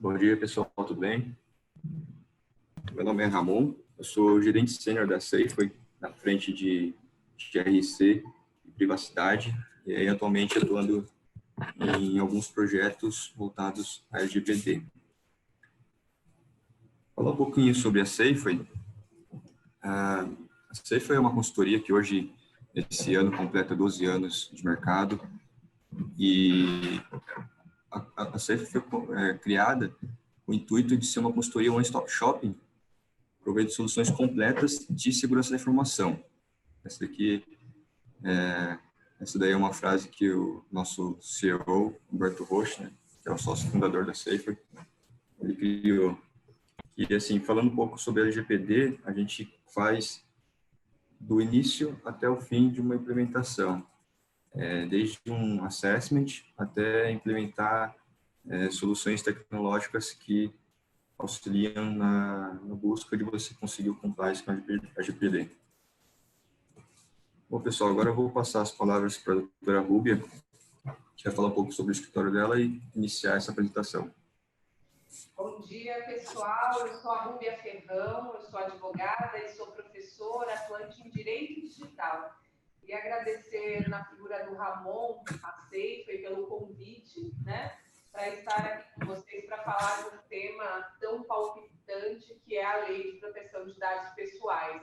Bom dia, pessoal, tudo bem? Meu nome é Ramon, eu sou gerente sênior da Safeway, na frente de GRC e privacidade, e aí atualmente atuando em alguns projetos voltados à LGPD. Falar um pouquinho sobre a Safeway. A Safeway é uma consultoria que hoje, esse ano, completa 12 anos de mercado, e a Safeway foi criada com o intuito de ser uma consultoria one-stop shopping, provendo soluções completas de segurança da informação. Essa daí é uma frase que o nosso CEO, Humberto Rocha, né, que é o sócio fundador da Safeway, ele criou. E, assim, falando um pouco sobre a LGPD, a gente faz do início até o fim de uma implementação, desde um assessment até implementar soluções tecnológicas que auxiliam na busca de você conseguir o compliance com a LGPD. Bom, pessoal, agora eu vou passar as palavras para a doutora Rúbia, que vai falar um pouco sobre o escritório dela e iniciar essa apresentação. Bom dia, pessoal. Eu sou a Rúbia Ferrão, eu sou advogada e sou professora atuante em Direito Digital. Queria agradecer na figura do Ramon, a Safeway, pelo convite, né, para estar aqui com vocês para falar de um tema tão palpitante que é a Lei de Proteção de Dados Pessoais.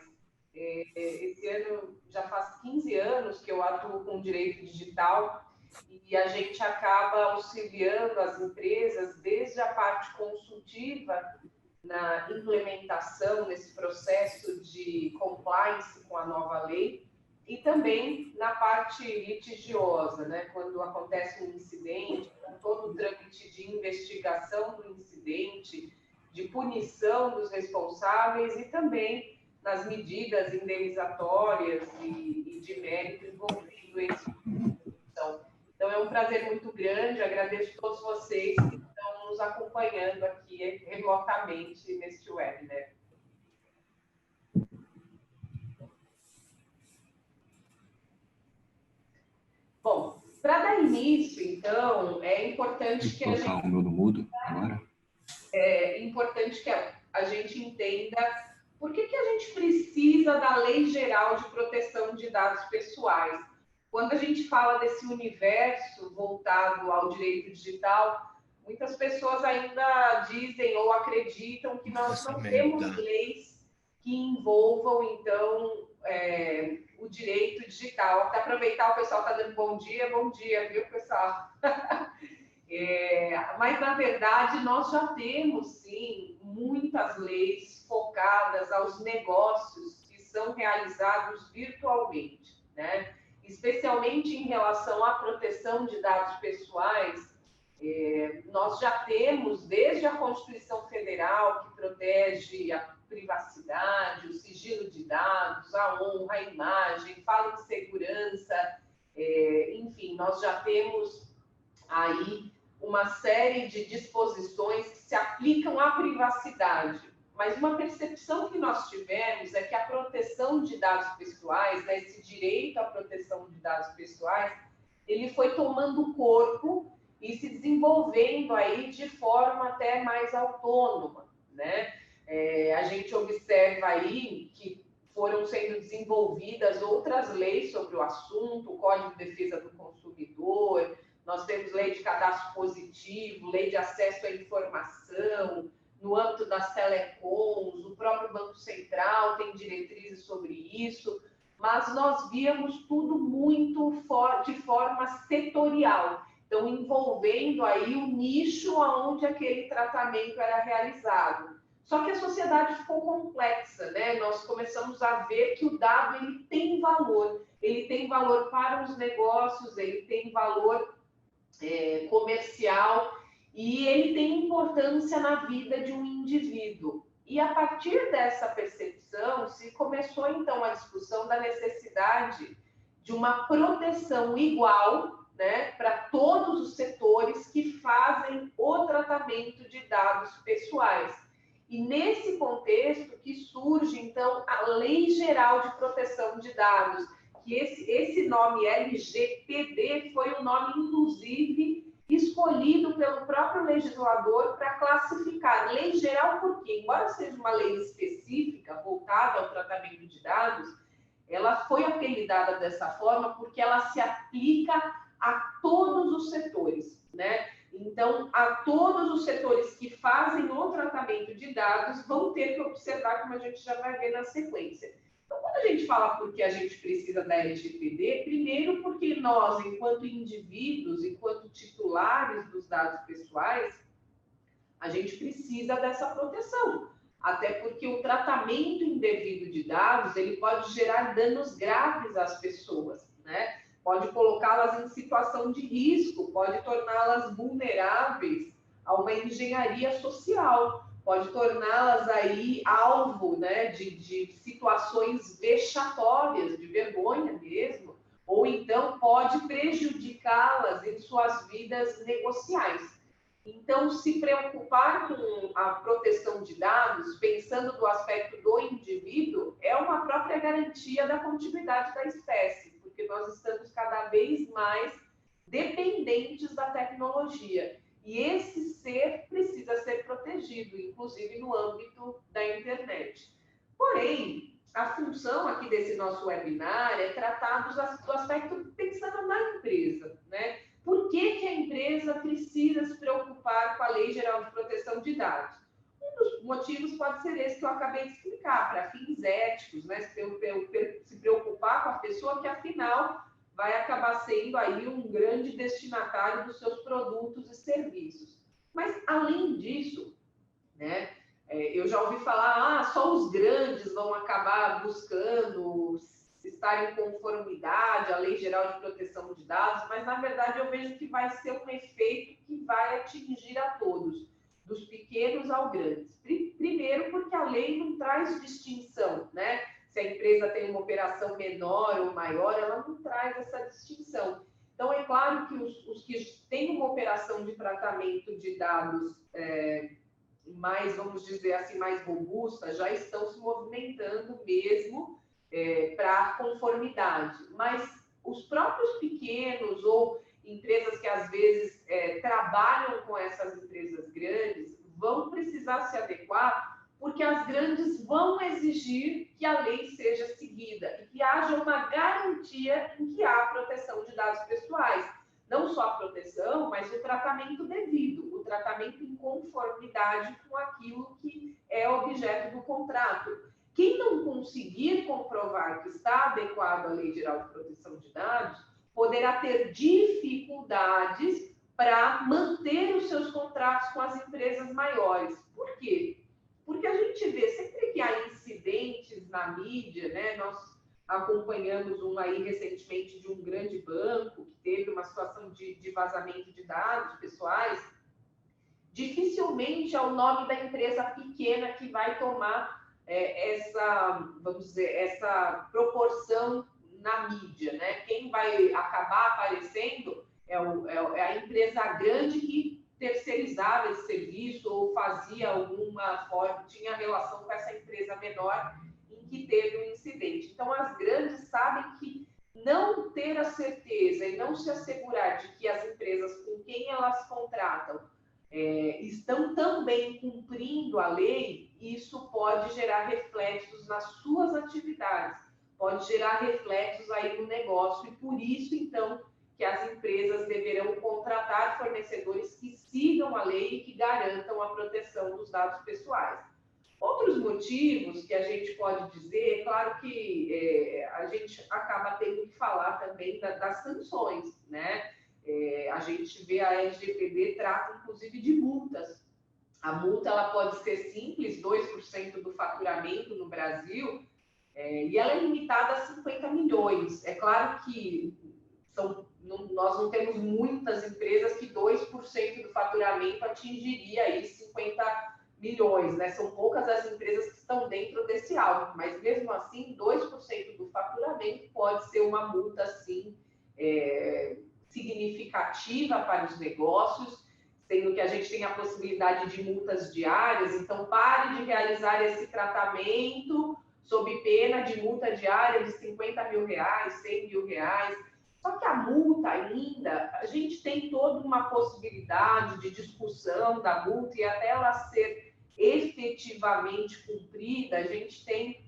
Esse ano já faz 15 anos que eu atuo com direito digital e a gente acaba auxiliando as empresas desde a parte consultiva na implementação nesse processo de compliance com a nova lei e também na parte litigiosa, né? Quando acontece um incidente, com todo o trâmite de investigação do incidente, de punição dos responsáveis e também nas medidas indenizatórias e de mérito envolvendo esse. Então, é um prazer muito grande, agradeço a todos vocês que estão nos acompanhando aqui remotamente neste webinar. Bom, para dar início, então, é importante que a gente... Vou colocar o meu no mudo agora. É importante que a gente entenda por que a gente precisa da Lei Geral de Proteção de Dados Pessoais. Quando a gente fala desse universo voltado ao direito digital, muitas pessoas ainda dizem ou acreditam que nós não temos leis que envolvam, então, o direito digital. Até aproveitar, o pessoal está dando bom dia, viu, pessoal? Mas, na verdade, nós já temos, sim, muitas leis focadas aos negócios que são realizados virtualmente, né? Especialmente em relação à proteção de dados pessoais, nós já temos, desde a Constituição Federal, que protege a privacidade, o sigilo de dados, a honra, a imagem, fala em segurança, enfim, nós já temos aí uma série de disposições que se aplicam à privacidade. Mas uma percepção que nós tivemos é que a proteção de dados pessoais, né, esse direito à proteção de dados pessoais, ele foi tomando corpo e se desenvolvendo aí de forma até mais autônoma, né? A gente observa aí que foram sendo desenvolvidas outras leis sobre o assunto, o Código de Defesa do Consumidor, nós temos lei de cadastro positivo, lei de acesso à informação, no âmbito das telecoms, o próprio Banco Central tem diretrizes sobre isso, mas nós víamos tudo muito de forma setorial, então envolvendo aí o nicho onde aquele tratamento era realizado. Só que a sociedade ficou complexa, né? Nós começamos a ver que o dado ele tem valor para os negócios, ele tem valor comercial e ele tem importância na vida de um indivíduo. E a partir dessa percepção se começou então a discussão da necessidade de uma proteção igual, né, para todos os setores que fazem o tratamento de dados pessoais. E nesse contexto que surge então a Lei Geral de Proteção de Dados, que esse nome LGPD foi o nome, inclusive, escolhido pelo próprio legislador para classificar. Lei geral, porque, embora seja uma lei específica, voltada ao tratamento de dados, ela foi apelidada dessa forma porque ela se aplica a todos os setores, né? Então, a todos os setores que fazem o tratamento de dados vão ter que observar, como a gente já vai ver na sequência. Então, quando a gente fala por que a gente precisa da LGPD, primeiro porque nós, enquanto indivíduos, enquanto titulares dos dados pessoais, a gente precisa dessa proteção. Até porque o tratamento indevido de dados, ele pode gerar danos graves às pessoas, né? Pode colocá-las em situação de risco, pode torná-las vulneráveis a uma engenharia social, pode torná-las aí alvo, né, de situações vexatórias, de vergonha mesmo, ou então pode prejudicá-las em suas vidas negociais. Então, se preocupar com a proteção de dados, pensando do aspecto do indivíduo, é uma própria garantia da continuidade da espécie, porque nós estamos cada vez mais dependentes da tecnologia. E esse ser precisa ser protegido, inclusive no âmbito da internet. Porém, a função aqui desse nosso webinar é tratar do aspecto pensando na empresa, né? Por que a empresa precisa se preocupar com a Lei Geral de Proteção de Dados? Um dos motivos pode ser esse que eu acabei de explicar, para fins éticos, né? Se preocupar com a pessoa que, afinal, vai acabar sendo aí um grande destinatário dos seus produtos e serviços. Mas, além disso, né, eu já ouvi falar, só os grandes vão acabar buscando estar em conformidade à Lei Geral de Proteção de Dados, mas, na verdade, eu vejo que vai ser um efeito que vai atingir a todos, dos pequenos ao grandes. Primeiro, porque a lei não traz distinção, né? Se a empresa tem uma operação menor ou maior, ela não traz essa distinção. Então, é claro que os que têm uma operação de tratamento de dados mais, vamos dizer assim, mais robusta, já estão se movimentando mesmo para conformidade. Mas os próprios pequenos ou empresas que, às vezes, trabalham com essas empresas grandes vão precisar se adequar, porque as grandes vão exigir que a lei seja seguida e que haja uma garantia em que há proteção de dados pessoais. Não só a proteção, mas o tratamento devido, o tratamento em conformidade com aquilo que é objeto do contrato. Quem não conseguir comprovar que está adequado à Lei Geral de Proteção de Dados poderá ter dificuldades para manter os seus contratos com as empresas maiores. Por quê? Porque a gente vê sempre que há incidentes na mídia, né? Nós acompanhamos um aí recentemente de um grande banco que teve uma situação de vazamento de dados pessoais. Dificilmente é o nome da empresa pequena que vai tomar vamos dizer, essa proporção na mídia, né? Quem vai acabar aparecendo é a empresa grande que terceirizava esse serviço ou fazia alguma forma, tinha relação com essa empresa menor em que teve um incidente. Então, as grandes sabem que não ter a certeza e não se assegurar de que as empresas com quem elas contratam estão também cumprindo a lei, isso pode gerar reflexos nas suas atividades, pode gerar reflexos aí no negócio, e por isso, então, que as empresas deverão contratar fornecedores que sigam a lei e que garantam a proteção dos dados pessoais. Outros motivos que a gente pode dizer, é claro que a gente acaba tendo que falar também das sanções, né? A gente vê a LGPD trata, inclusive, de multas. A multa ela pode ser simples, 2% do faturamento no Brasil, e ela é limitada a 50 milhões. É claro que nós não temos muitas empresas que 2% do faturamento atingiria aí 50 milhões, né? São poucas as empresas que estão dentro desse alvo, mas mesmo assim, 2% do faturamento pode ser uma multa, sim, significativa para os negócios, sendo que a gente tem a possibilidade de multas diárias. Então, pare de realizar esse tratamento sob pena de multa diária de 50 mil reais, 100 mil reais. Só que a multa ainda, a gente tem toda uma possibilidade de discussão da multa e até ela ser efetivamente cumprida, a gente tem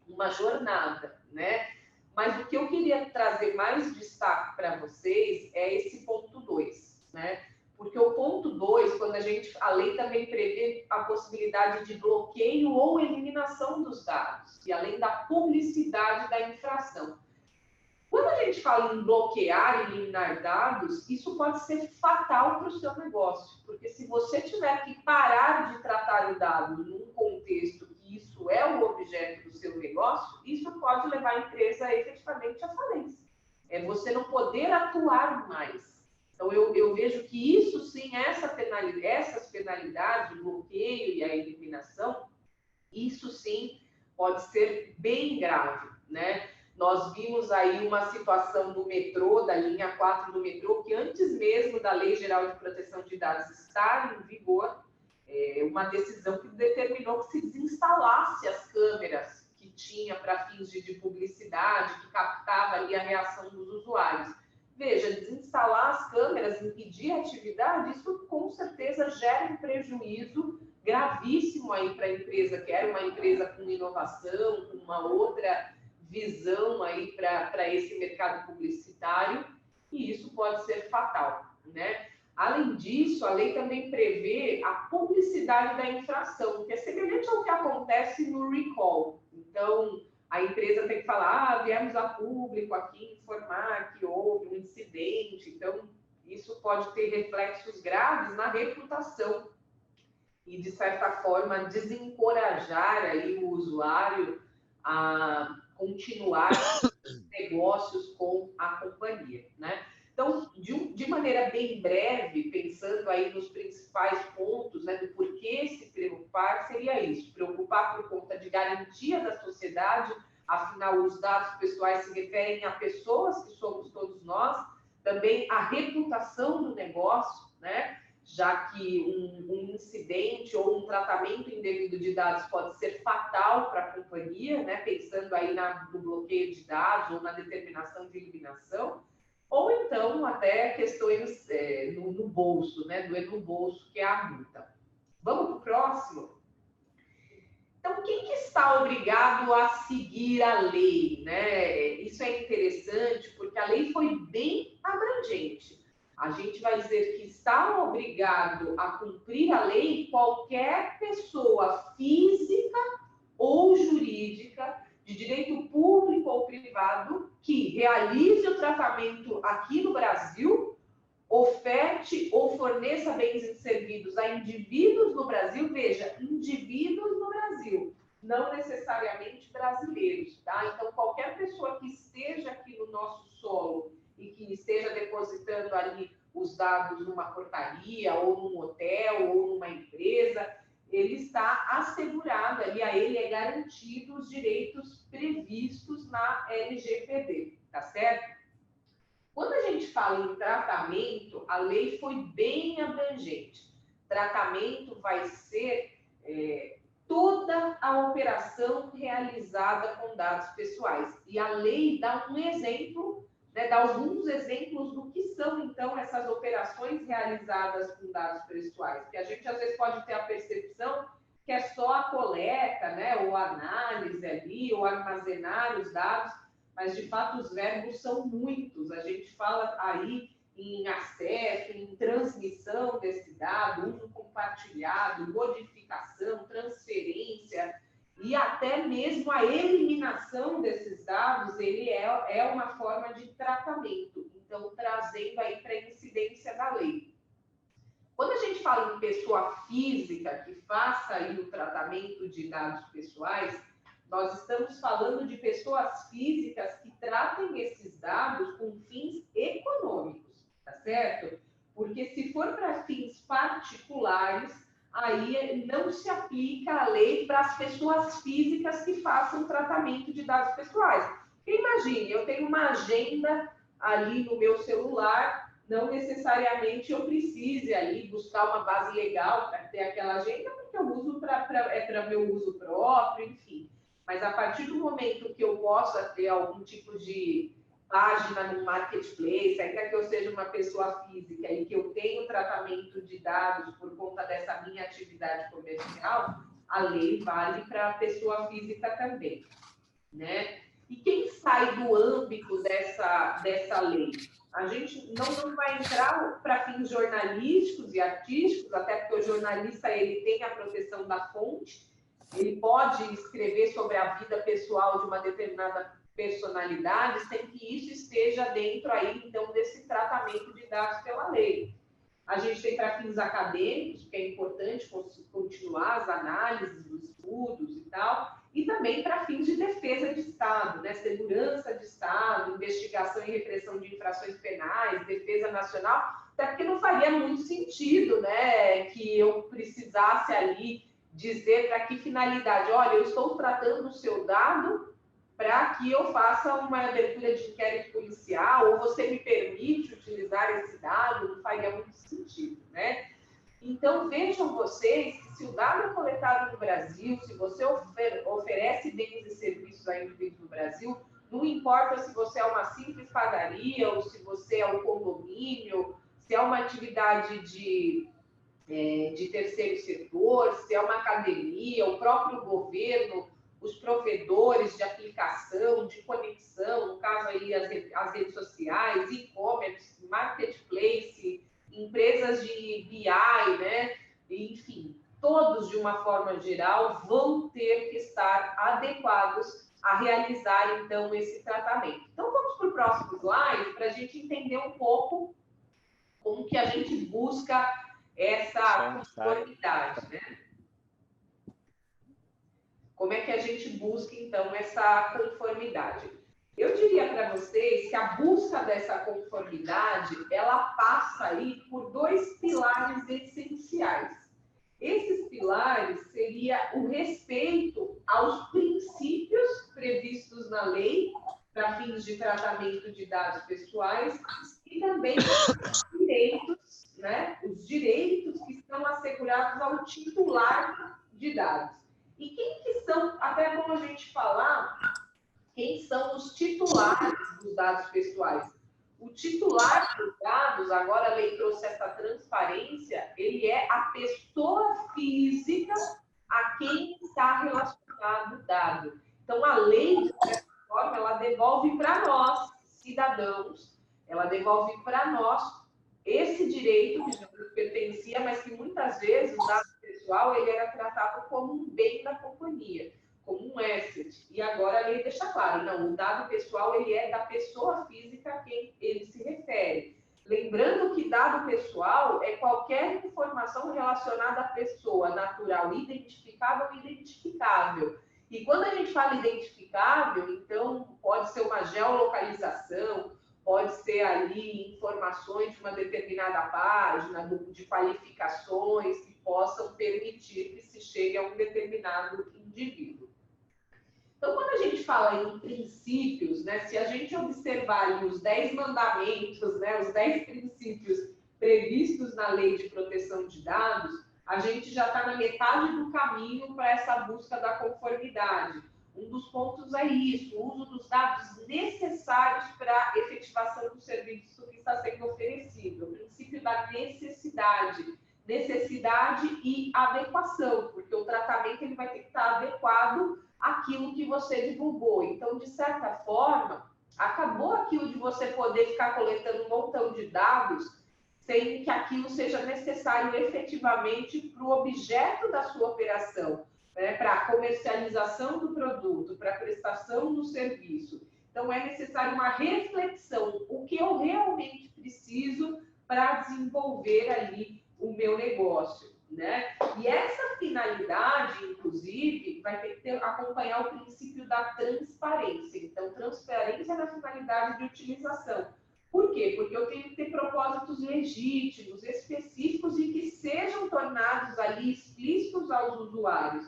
uma jornada, né? Mas o que eu queria trazer mais destaque para vocês é esse ponto 2, né? Porque o ponto 2, quando a lei também prevê a possibilidade de bloqueio ou eliminação dos dados, e além da publicidade da infração. Quando a gente fala em bloquear e eliminar dados, isso pode ser fatal para o seu negócio, porque se você tiver que parar de tratar o dado num contexto que isso é o objeto do seu negócio, isso pode levar a empresa efetivamente à falência. É você não poder atuar mais. Então, eu vejo que isso sim, essas penalidades, o bloqueio e a eliminação, isso sim pode ser bem grave, né? Nós vimos aí uma situação do metrô, da linha 4 do metrô, que antes mesmo da Lei Geral de Proteção de Dados estar em vigor, uma decisão que determinou que se desinstalasse as câmeras que tinha para fins de publicidade, que captava ali a reação dos usuários. Veja, desinstalar as câmeras, impedir a atividade, isso com certeza gera um prejuízo gravíssimo aí para a empresa, que era uma empresa com inovação, com uma outra visão aí para esse mercado publicitário, e isso pode ser fatal, né? Além disso, a lei também prevê a publicidade da infração, que é semelhante ao que acontece no recall. Então, a empresa tem que falar, viemos a público aqui informar que houve um incidente. Então, isso pode ter reflexos graves na reputação e, de certa forma, desencorajar aí o usuário a continuar negócios com a companhia, né? Então, de maneira bem breve, pensando aí nos principais pontos, né, do porquê se preocupar, seria isso: preocupar por conta de garantia da sociedade, afinal, os dados pessoais se referem a pessoas que somos todos nós, também a reputação do negócio, né? Já que um incidente ou um tratamento indevido de dados pode ser fatal para a companhia, né? Pensando aí no bloqueio de dados ou na determinação de eliminação, ou então até questões no bolso, né? Doer no bolso, que é a multa. Vamos para o próximo? Então, quem que está obrigado a seguir a lei, né? Isso é interessante porque a lei foi bem abrangente. A gente vai dizer que está obrigado a cumprir a lei qualquer pessoa física ou jurídica, de direito público ou privado, que realize o tratamento aqui no Brasil, oferte ou forneça bens e serviços a indivíduos no Brasil, veja, indivíduos no Brasil, não necessariamente brasileiros, tá? Então, qualquer pessoa que esteja aqui no nosso solo e que esteja depositando ali os dados numa portaria, ou num hotel, ou numa empresa, ele está assegurado ali, a ele é garantido os direitos previstos na LGPD, tá certo? Quando a gente fala em tratamento, a lei foi bem abrangente. Tratamento vai ser toda a operação realizada com dados pessoais. E a lei dá um exemplo, né, dá alguns exemplos do que são, então, essas operações realizadas com dados pessoais. Porque a gente, às vezes, pode ter a percepção que é só a coleta, né, ou a análise ali, ou armazenar os dados, mas, de fato, os verbos são muitos. A gente fala aí em acesso, em transmissão desse dado, uso compartilhado, modificação, transferência e até mesmo a eliminação desses dados, ele é uma forma de tratamento. Então, trazendo aí para a incidência da lei. Quando a gente fala em pessoa física que faça aí o tratamento de dados pessoais, nós estamos falando de pessoas físicas que tratem esses dados com fins econômicos, tá certo? Porque se for para fins particulares, aí não se aplica a lei para as pessoas físicas que façam tratamento de dados pessoais. Porque imagine, eu tenho uma agenda ali no meu celular, não necessariamente eu precise ali buscar uma base legal para ter aquela agenda, porque eu uso para meu uso próprio, enfim. Mas a partir do momento que eu possa ter algum tipo de página no marketplace, ainda que eu seja uma pessoa física e que eu tenho tratamento de dados por conta dessa minha atividade comercial, a lei vale para a pessoa física também, né? E quem sai do âmbito dessa lei? A gente não vai entrar para fins jornalísticos e artísticos, até porque o jornalista ele tem a proteção da fonte, ele pode escrever sobre a vida pessoal de uma determinada personalidade, sem que isso esteja dentro aí, então, desse tratamento de dados pela lei. A gente tem para fins acadêmicos, que é importante continuar as análises, os estudos e tal, e também para fins de defesa de Estado, né? Segurança de Estado, investigação e repressão de infrações penais, defesa nacional, até porque não faria muito sentido, né, que eu precisasse ali dizer para que finalidade. Olha, eu estou tratando o seu dado para que eu faça uma abertura de inquérito policial, ou você me permite utilizar esse dado, não faria muito sentido, né? Então, vejam vocês que se o dado é coletado no Brasil, se você oferece bens e serviços a indivíduos no Brasil, não importa se você é uma simples padaria, ou se você é um condomínio, se é uma atividade de terceiro setor, se é uma academia, o próprio governo, os provedores de aplicação, de conexão, no caso aí as redes sociais, e-commerce, marketplace, empresas de BI, né? Enfim, todos, de uma forma geral, vão ter que estar adequados a realizar, então, esse tratamento. Então, vamos para o próximo slide, para a gente entender um pouco como que a gente busca essa conformidade, né? Como é que a gente busca, então, essa conformidade? Eu diria para vocês que a busca dessa conformidade, ela passa aí por dois pilares essenciais. Esses pilares seria o respeito aos princípios previstos na lei para fins de tratamento de dados pessoais e também os direitos, né? Os direitos que estão assegurados ao titular de dados. E quem que são, até bom a gente falar, quem são os titulares dos dados pessoais? O titular dos dados, agora a lei trouxe essa transparência, ele é a pessoa física a quem está relacionado o dado. Então, a lei, de certa forma, ela devolve para nós, cidadãos, ela devolve para nós esse direito que já nos pertencia, mas que muitas vezes o dado pessoal ele era tratado como um bem da companhia, como um asset. E agora a lei deixa claro, não, o dado pessoal ele é da pessoa física a quem ele se refere. Lembrando que dado pessoal é qualquer informação relacionada à pessoa natural, identificável ou identificável. E quando a gente fala identificável, então pode ser uma geolocalização, pode ser ali informações de uma determinada página, de qualificações que possam permitir que se chegue a um determinado indivíduo. Então, quando a gente fala em princípios, né, se a gente observar ali os 10 mandamentos, né, os 10 princípios previstos na Lei de Proteção de Dados, a gente já está na metade do caminho para essa busca da conformidade. Um dos pontos é isso, o uso dos dados necessários para a efetivação do serviço que está sendo oferecido. O princípio da necessidade e adequação, porque o tratamento ele vai ter que estar adequado àquilo que você divulgou. Então, de certa forma, acabou aquilo de você poder ficar coletando um montão de dados sem que aquilo seja necessário efetivamente para o objeto da sua operação, né? Para a comercialização do produto, para a prestação do serviço. Então, é necessário uma reflexão, o que eu realmente preciso para desenvolver ali o meu negócio, né? E essa finalidade, inclusive, vai ter que acompanhar o princípio da transparência. Então, transparência na finalidade de utilização. Por quê? Porque eu tenho que ter propósitos legítimos, específicos e que sejam tornados ali explícitos aos usuários.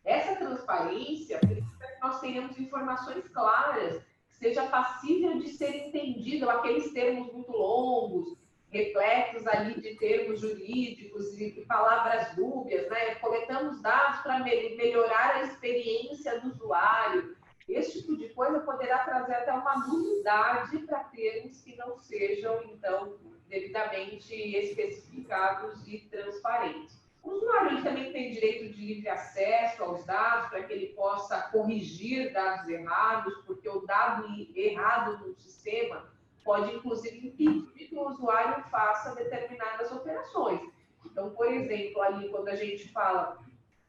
Essa transparência precisa que nós tenhamos informações claras, que seja passível de ser entendido, aqueles termos muito longos, repletos ali de termos jurídicos e palavras dúbias, né? Coletamos dados para melhorar a experiência do usuário. esse tipo de coisa poderá trazer até uma nulidade para termos que não sejam, então, devidamente especificados e transparentes. O usuário também tem direito de livre acesso aos dados para que ele possa corrigir dados errados, porque o dado errado no sistema pode, inclusive, impedir que o usuário faça determinadas operações. Então, por exemplo, ali quando a gente fala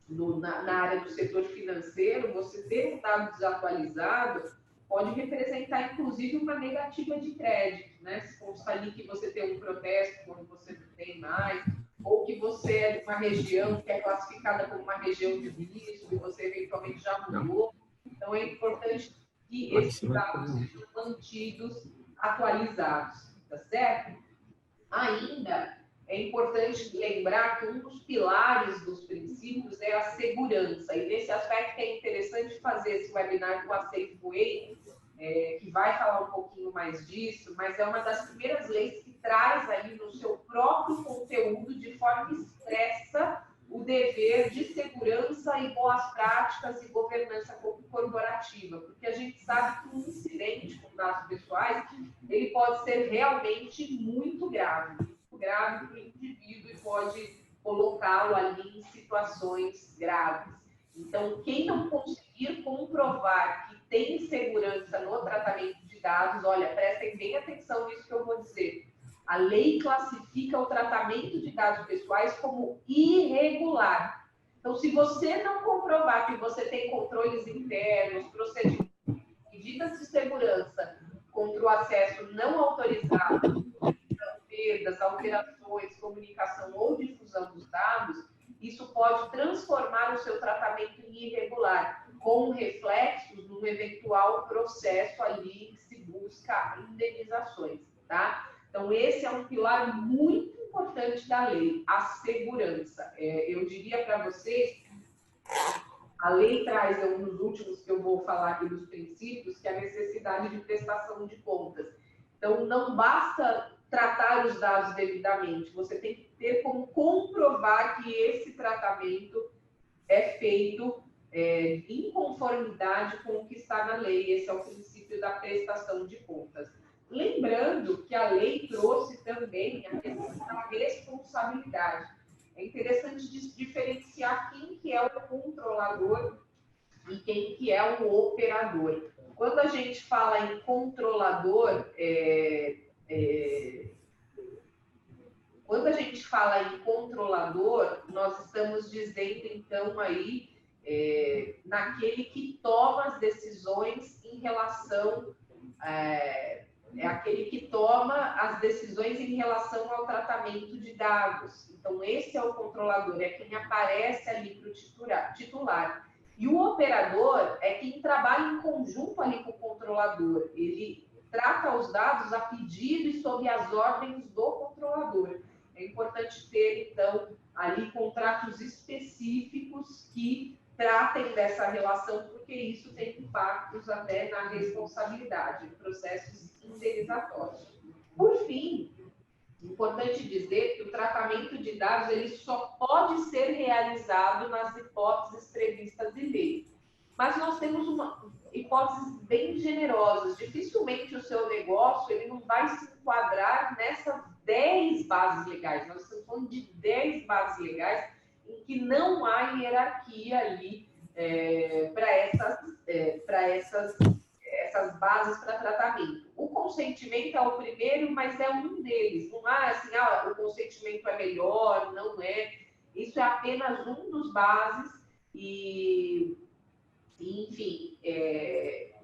na área do setor financeiro, você ter um dado desatualizado pode representar, inclusive, uma negativa de crédito, né? Se consta ali que você tem um protesto quando você não tem mais, ou que você é de uma região que é classificada como uma região de risco e você eventualmente já mudou. Então, é importante que esses dados sejam mantidos atualizados, tá certo? Ainda é importante lembrar que um dos pilares dos princípios é a segurança, e nesse aspecto é interessante fazer esse webinar com a Safeway, que vai falar um pouquinho mais disso, mas é uma das primeiras leis que traz aí no seu próprio conteúdo, de forma expressa, o dever de segurança e boas práticas e governança corporativa, porque a gente sabe que um incidente com dados pessoais, ele pode ser realmente muito grave para o indivíduo e pode colocá-lo ali em situações graves. Então, quem não conseguir comprovar que tem segurança no tratamento de dados, olha, prestem bem atenção nisso que eu vou dizer. A lei classifica o tratamento de dados pessoais como irregular. Então, se você não comprovar que você tem controles internos, procedimentos, medidas de segurança contra o acesso não autorizado, perdas, alterações, comunicação ou difusão dos dados, isso pode transformar o seu tratamento em irregular, com reflexos no eventual processo ali que se busca indenizações, tá? Então, esse é um pilar muito importante da lei, a segurança. Eu diria para vocês, a lei traz, um dos últimos que eu vou falar aqui dos princípios, que é a necessidade de prestação de contas. Então, não basta tratar os dados devidamente, você tem que ter como comprovar que esse tratamento é feito em conformidade com o que está na lei. Esse é o princípio da prestação de contas. Lembrando que a lei trouxe também a questão da responsabilidade. É interessante diferenciar quem que é o controlador e quem que é o operador. Quando a gente fala em controlador, quando a gente fala em controlador, nós estamos dizendo, então, aí, naquele que toma as decisões em relação... é aquele que toma as decisões em relação ao tratamento de dados. Então, esse é o controlador, é quem aparece ali para o titular. E o operador é quem trabalha em conjunto ali com o controlador. Ele trata os dados a pedido e sob as ordens do controlador. É importante ter, então, ali contratos específicos que tratem dessa relação, porque isso tem impactos até na responsabilidade, em processos indenizatórios. Por fim, importante dizer que o tratamento de dados ele só pode ser realizado nas hipóteses previstas em lei. Mas nós temos hipóteses bem generosas. Dificilmente o seu negócio ele não vai se enquadrar nessas 10 bases legais. Nós estamos falando de 10 bases legais em que não há hierarquia ali para essas bases para tratamento. O consentimento é o primeiro, mas é um deles. Não há assim, o consentimento é melhor, não é. Isso é apenas um dos bases e enfim,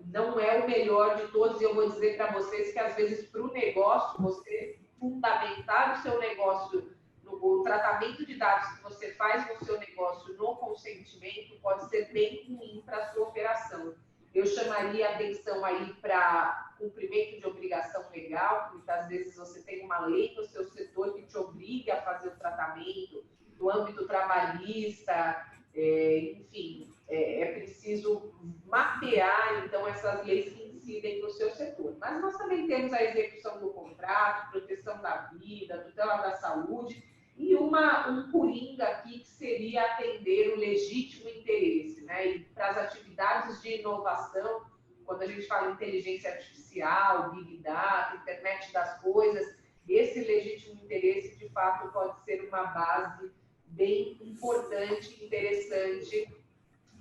não é o melhor de todos. E eu vou dizer para vocês que, às vezes, para o negócio, você fundamentar o seu negócio, o tratamento de dados que você faz no seu negócio no consentimento pode ser bem ruim para a sua operação. Eu chamaria atenção aí para cumprimento de obrigação legal, muitas vezes você tem uma lei no seu setor que te obriga a fazer o tratamento, no âmbito trabalhista, enfim, é preciso mapear, então, essas leis que incidem no seu setor. Mas nós também temos a execução do contrato, proteção da vida, tutela da saúde, E um coringa aqui que seria atender o legítimo interesse, né? E para as atividades de inovação, quando a gente fala em inteligência artificial, Big Data, internet das coisas, esse legítimo interesse, de fato, pode ser uma base bem importante, interessante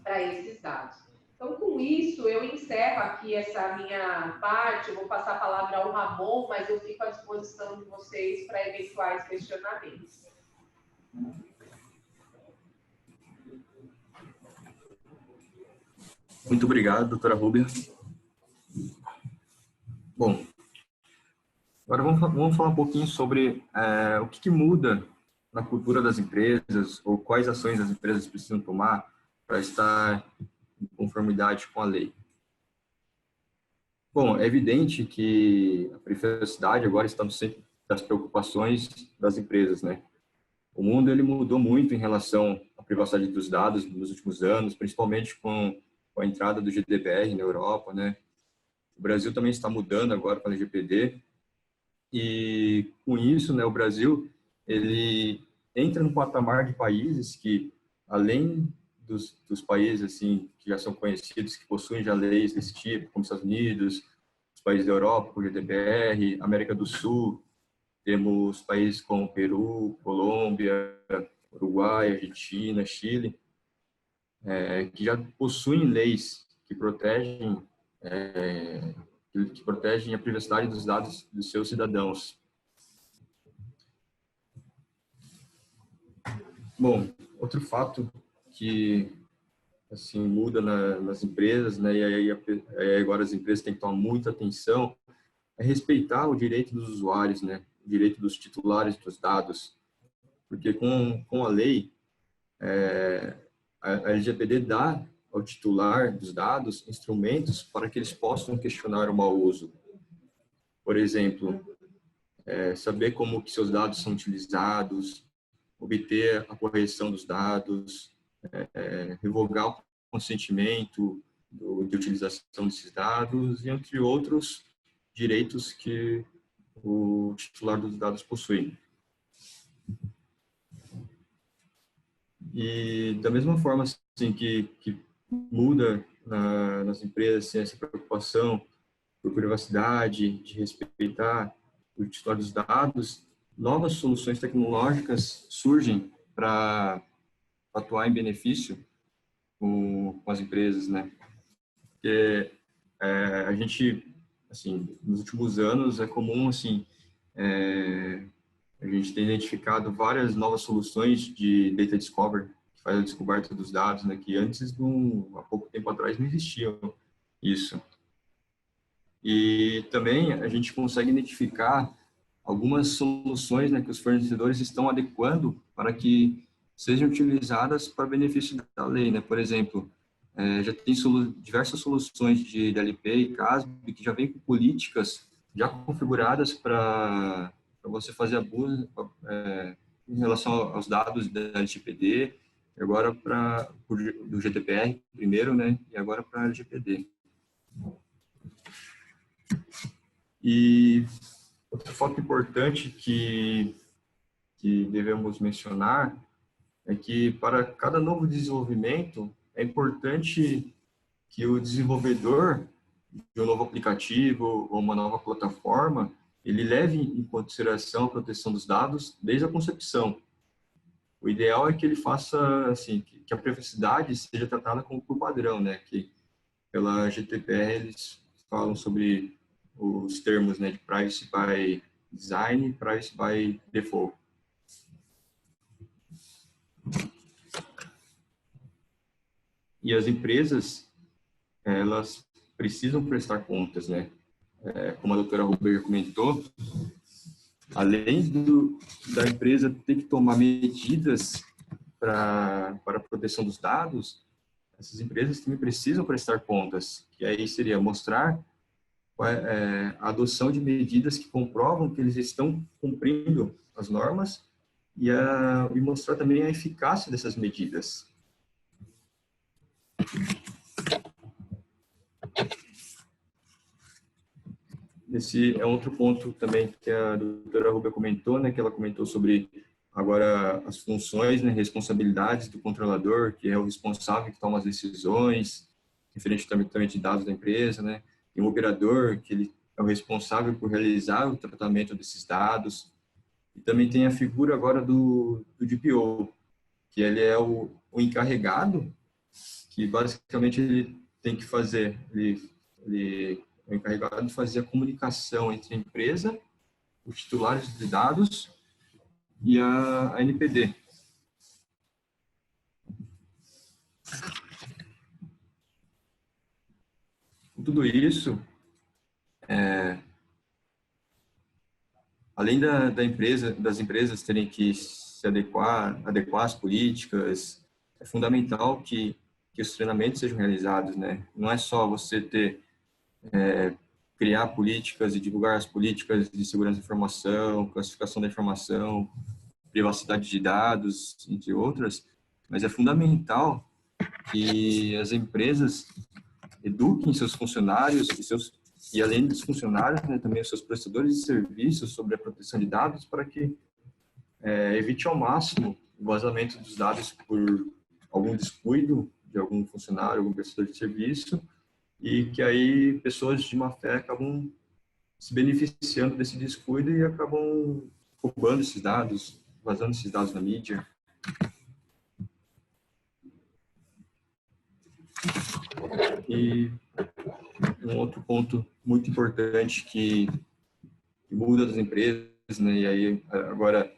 para esses dados. Então, com isso, eu encerro aqui essa minha parte, eu vou passar a palavra ao Ramon, mas eu fico à disposição de vocês para eventuais questionamentos. Muito obrigado, doutora Rúbia. Bom, agora vamos falar um pouquinho sobre o que muda na cultura das empresas, ou quais ações as empresas precisam tomar para estar em conformidade com a lei. Bom, é evidente que a privacidade agora está no centro das preocupações das empresas, né? O mundo ele mudou muito em relação à privacidade dos dados nos últimos anos, principalmente com a entrada do GDPR na Europa, né? O Brasil também está mudando agora com a LGPD e com isso, né, o Brasil ele entra no patamar de países que, além dos países assim que já são conhecidos, que possuem já leis desse tipo, como Estados Unidos, os países da Europa, com o GDPR, América do Sul, temos países como Peru, Colômbia, Uruguai, Argentina, Chile, que já possuem leis que protegem a privacidade dos dados dos seus cidadãos. Bom, outro fato que assim muda nas empresas, né, e aí agora as empresas têm que tomar muita atenção, é respeitar o direito dos usuários, né, o direito dos titulares dos dados, porque com a lei a LGPD dá ao titular dos dados instrumentos para que eles possam questionar o mau uso. Por exemplo, saber como que seus dados são utilizados, obter a correção dos dados, revogar o consentimento de utilização desses dados, e entre outros direitos que o titular dos dados possui. E da mesma forma assim, que muda nas empresas assim, essa preocupação por privacidade, de respeitar o titular dos dados, novas soluções tecnológicas surgem para atuar em benefício com as empresas, né? Porque a gente, assim, nos últimos anos é comum, assim, a gente tem identificado várias novas soluções de data discovery, que faz a descoberta dos dados, né? Que antes, há pouco tempo atrás, não existiam isso. E também a gente consegue identificar algumas soluções, né, que os fornecedores estão adequando para que sejam utilizadas para benefício da lei, né? Por exemplo, já tem diversas soluções de DLP e CASB que já vêm com políticas já configuradas para você fazer abuso em relação aos dados da LGPD, agora do GDPR primeiro, né? E agora para a LGPD. E outro fato importante que devemos mencionar é que para cada novo desenvolvimento é importante que o desenvolvedor de um novo aplicativo ou uma nova plataforma ele leve em consideração a proteção dos dados desde a concepção. O ideal é que ele faça assim que a privacidade seja tratada como por padrão, né? Que pela GDPR eles falam sobre os termos, né, de privacy by design e privacy by default. E as empresas, elas precisam prestar contas, né? Como a doutora Ruber comentou, além da empresa ter que tomar medidas para a proteção dos dados, essas empresas também precisam prestar contas, que aí seria mostrar a adoção de medidas que comprovam que eles estão cumprindo as normas e mostrar também a eficácia dessas medidas. Esse é outro ponto também que a doutora Rubia comentou, né, que ela comentou sobre Agora, as funções, né, responsabilidades do controlador, que é o responsável que toma as decisões, referente também de dados da empresa, né? Tem o operador, que ele é o responsável por realizar o tratamento desses dados. E também tem a figura agora do DPO, que ele é o encarregado, que basicamente ele tem que fazer, ele é o encarregado de fazer a comunicação entre a empresa, os titulares de dados e a NPD. Com tudo isso, além das empresas terem que se adequar às políticas, é fundamental que os treinamentos sejam realizados, né? Não é só você criar políticas e divulgar as políticas de segurança da informação, classificação da informação, privacidade de dados, entre outras, mas é fundamental que as empresas eduquem seus funcionários e além dos funcionários, né, também os seus prestadores de serviços sobre a proteção de dados para que evite ao máximo o vazamento dos dados por algum descuido de algum funcionário, algum prestador de serviço, e que aí pessoas de má fé acabam se beneficiando desse descuido e acabam roubando esses dados, vazando esses dados na mídia. E um outro ponto muito importante que muda das empresas, né? E aí agora,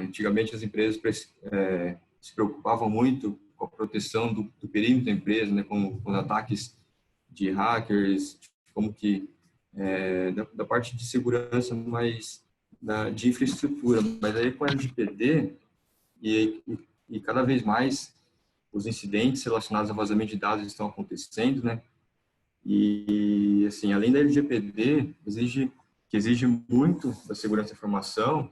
antigamente as empresas se preocupavam muito com a proteção do perímetro da empresa, né? Com os ataques de hackers, como que da parte de segurança, mas de infraestrutura. Mas aí com a LGPD e cada vez mais os incidentes relacionados a vazamento de dados estão acontecendo, né? E assim, além da LGPD, que exige muito da segurança da informação,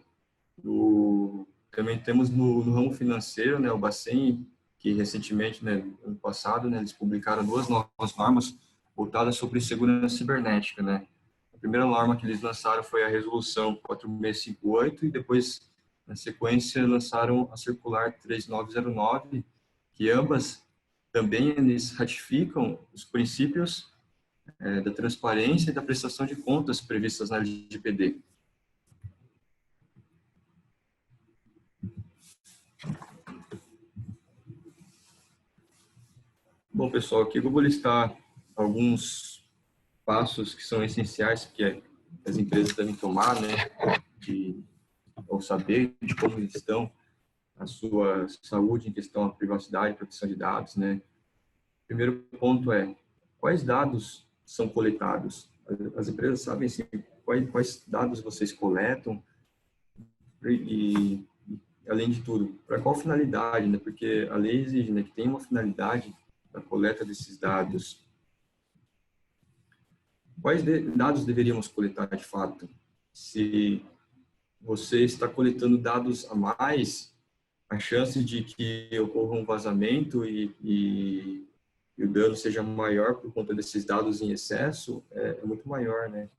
também temos no ramo financeiro, né, o Bacen, que recentemente, né, ano passado, né, eles publicaram 2 novas normas voltadas sobre segurança cibernética, né. A primeira norma que eles lançaram foi a resolução 4658 e depois, na sequência, lançaram a circular 3909, que ambas também eles ratificam os princípios da transparência e da prestação de contas previstas na LGPD. Bom, pessoal, aqui eu vou listar alguns passos que são essenciais que as empresas devem tomar, né, ao saber de como estão a sua saúde em questão à privacidade e proteção de dados, né. Primeiro ponto é, quais dados são coletados? As empresas sabem assim, quais dados vocês coletam e além de tudo, para qual finalidade, né? Porque a lei exige, né, que tenha uma finalidade da coleta desses dados. Quais dados deveríamos coletar de fato? Se você está coletando dados a mais, a chance de que ocorra um vazamento e o dano seja maior por conta desses dados em excesso é muito maior, né?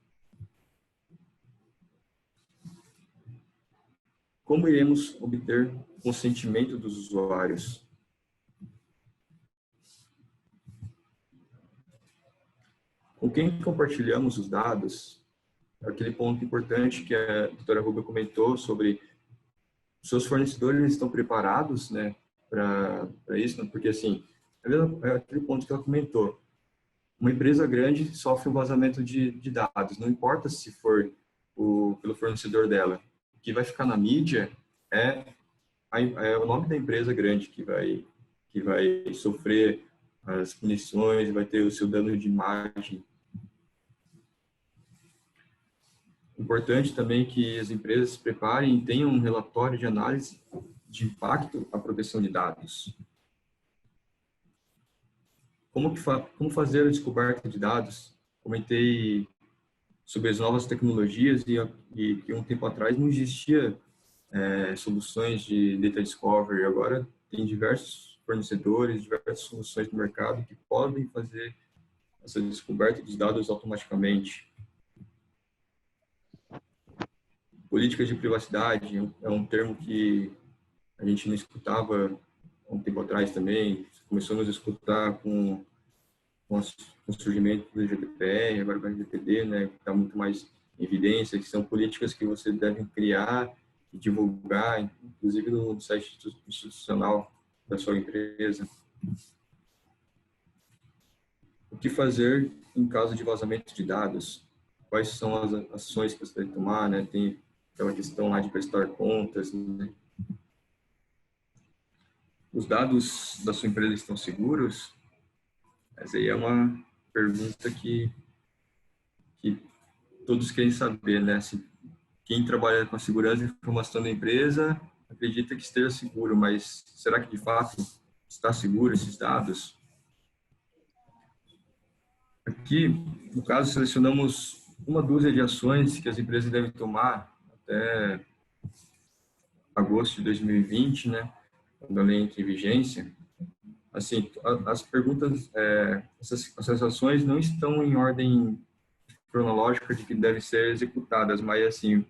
Como iremos obter consentimento dos usuários? Com quem compartilhamos os dados? Aquele ponto importante que a doutora Rubia comentou sobre seus fornecedores estão preparados, né, para isso, né? Porque assim, é aquele ponto que ela comentou. Uma empresa grande sofre um vazamento de dados, não importa se for pelo fornecedor dela. O que vai ficar na mídia é o nome da empresa grande que vai sofrer as punições, vai ter o seu dano de imagem. Importante também que as empresas se preparem e tenham um relatório de análise de impacto à proteção de dados. Como fazer a descoberta de dados? Comentei sobre as novas tecnologias e que um tempo atrás não existia soluções de data discovery. Agora tem diversos fornecedores, diversas soluções no mercado que podem fazer essa descoberta dos dados automaticamente. Políticas de privacidade é um termo que a gente não escutava há um tempo atrás também, começou a nos escutar com o surgimento do GDPR, agora com o LGPD, né, que está muito mais em evidência, que são políticas que você deve criar e divulgar, inclusive no site institucional da sua empresa. O que fazer em caso de vazamento de dados? Quais são as ações que você deve tomar, né? Tem aquela questão lá de prestar contas, né? Os dados da sua empresa estão seguros? Essa aí é uma pergunta que todos querem saber, né? Se quem trabalha com a segurança de informação da empresa acredita que esteja seguro, mas será que de fato está seguro esses dados? Aqui, no caso, selecionamos uma dúzia de ações que as empresas devem tomar até agosto de 2020, né? Quando a lei entra em vigência. Assim, as perguntas, essas ações não estão em ordem cronológica de que devem ser executadas, mas assim,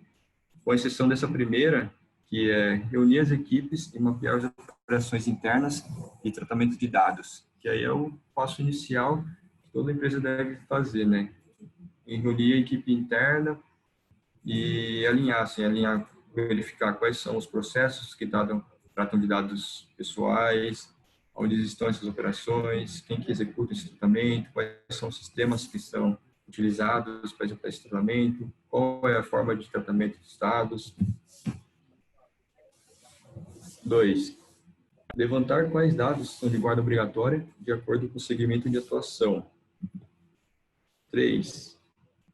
com exceção dessa primeira, que é reunir as equipes e mapear as operações internas e tratamento de dados, que aí é o passo inicial que toda empresa deve fazer, né? E reunir a equipe interna e alinhar, assim, verificar quais são os processos que tratam de dados pessoais, onde estão essas operações, quem que executa esse tratamento, quais são os sistemas que são utilizados para executar esse tratamento, qual é a forma de tratamento dos dados. 2. Levantar quais dados são de guarda obrigatória de acordo com o segmento de atuação. 3.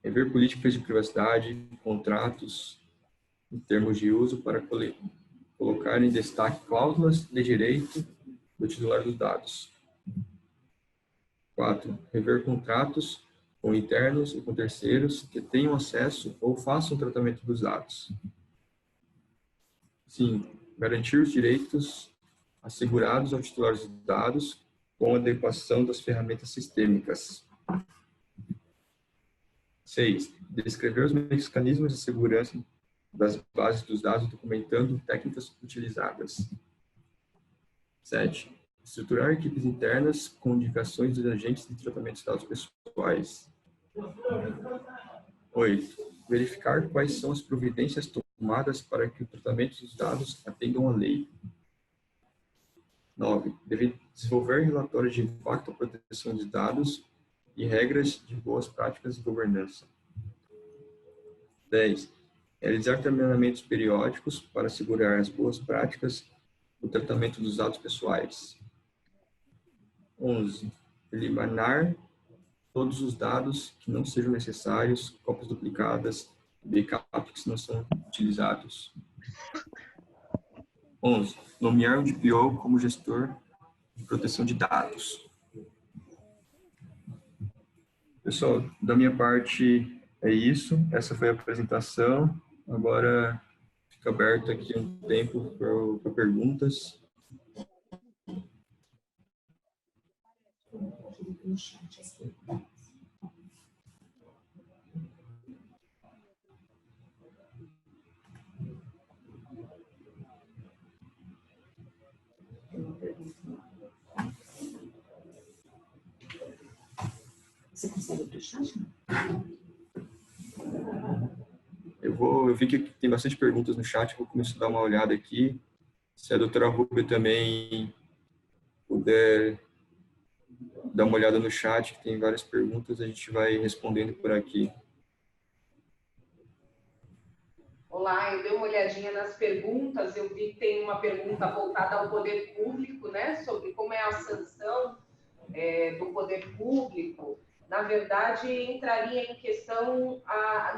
Rever políticas de privacidade, contratos e termos de uso para colocar em destaque cláusulas de direito do titular dos dados. 4. Rever contratos com internos e com terceiros que tenham acesso ou façam tratamento dos dados. 5. Garantir os direitos assegurados ao titular dos dados com a adequação das ferramentas sistêmicas. 6. Descrever os mecanismos de segurança das bases dos dados, documentando técnicas utilizadas. 7. Estruturar equipes internas com indicações dos agentes de tratamento de dados pessoais. 8. Verificar quais são as providências tomadas para que o tratamento dos dados atendam à lei. 9. Deve desenvolver relatórios de impacto à proteção de dados e regras de boas práticas de governança. 10. Realizar treinamentos periódicos para assegurar as boas práticas do tratamento dos dados pessoais. 11. Eliminar todos os dados que não sejam necessários, cópias duplicadas, backups que não são utilizados. 11. Nomear o DPO como gestor de proteção de dados. Pessoal, da minha parte é isso. Essa foi a apresentação. Agora fica aberto aqui um tempo para perguntas. Você consegue abrir o chat? Eu vi que tem bastante perguntas no chat, vou começar a dar uma olhada aqui. Se a doutora Rubia também puder dar uma olhada no chat, que tem várias perguntas, a gente vai respondendo por aqui. Olá, eu dei uma olhadinha nas perguntas, eu vi que tem uma pergunta voltada ao poder público, né, sobre como é a sanção do poder público. Na verdade, entraria em questão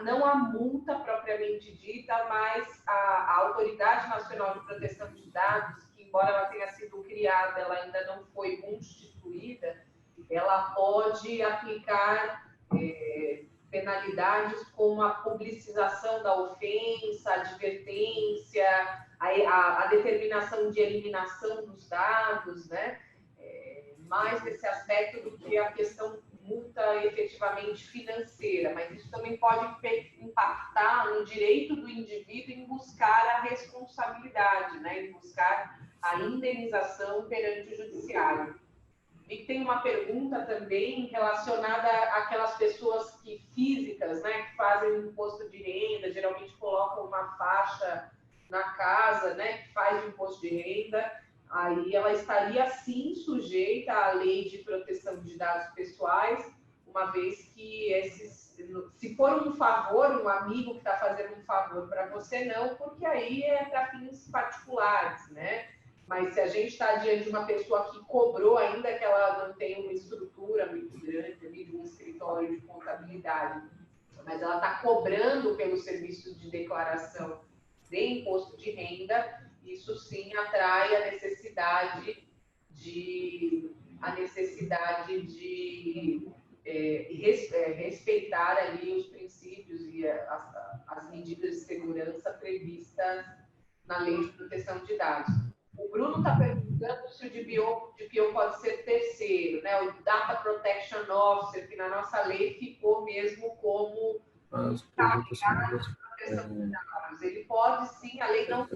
não a multa propriamente dita, mas a Autoridade Nacional de Proteção de Dados, que embora ela tenha sido criada, ela ainda não foi constituída, ela pode aplicar penalidades como a publicização da ofensa, a advertência, a determinação de eliminação dos dados, né? Mais desse aspecto do que a questão multa efetivamente financeira, mas isso também pode impactar no direito do indivíduo em buscar a responsabilidade, né? Em buscar a indenização perante o judiciário. E tem uma pergunta também relacionada àquelas pessoas físicas, né, que fazem o imposto de renda, geralmente colocam uma faixa na casa, né, que faz o imposto de renda. Aí ela estaria, sim, sujeita à lei de proteção de dados pessoais, uma vez que se for um favor, um amigo que está fazendo um favor para você, não, porque aí é para fins particulares, né? Mas se a gente está diante de uma pessoa que cobrou, ainda que ela não tenha uma estrutura muito grande, ali, de um escritório de contabilidade, mas ela está cobrando pelo serviço de declaração de imposto de renda, isso sim atrai a necessidade de respeitar ali os princípios e as medidas de segurança previstas na Lei de Proteção de Dados. O Bruno está perguntando se o DPO pode ser terceiro, né? O Data Protection Officer, que na nossa lei ficou mesmo como proteção de dados. Ele pode sim, a lei não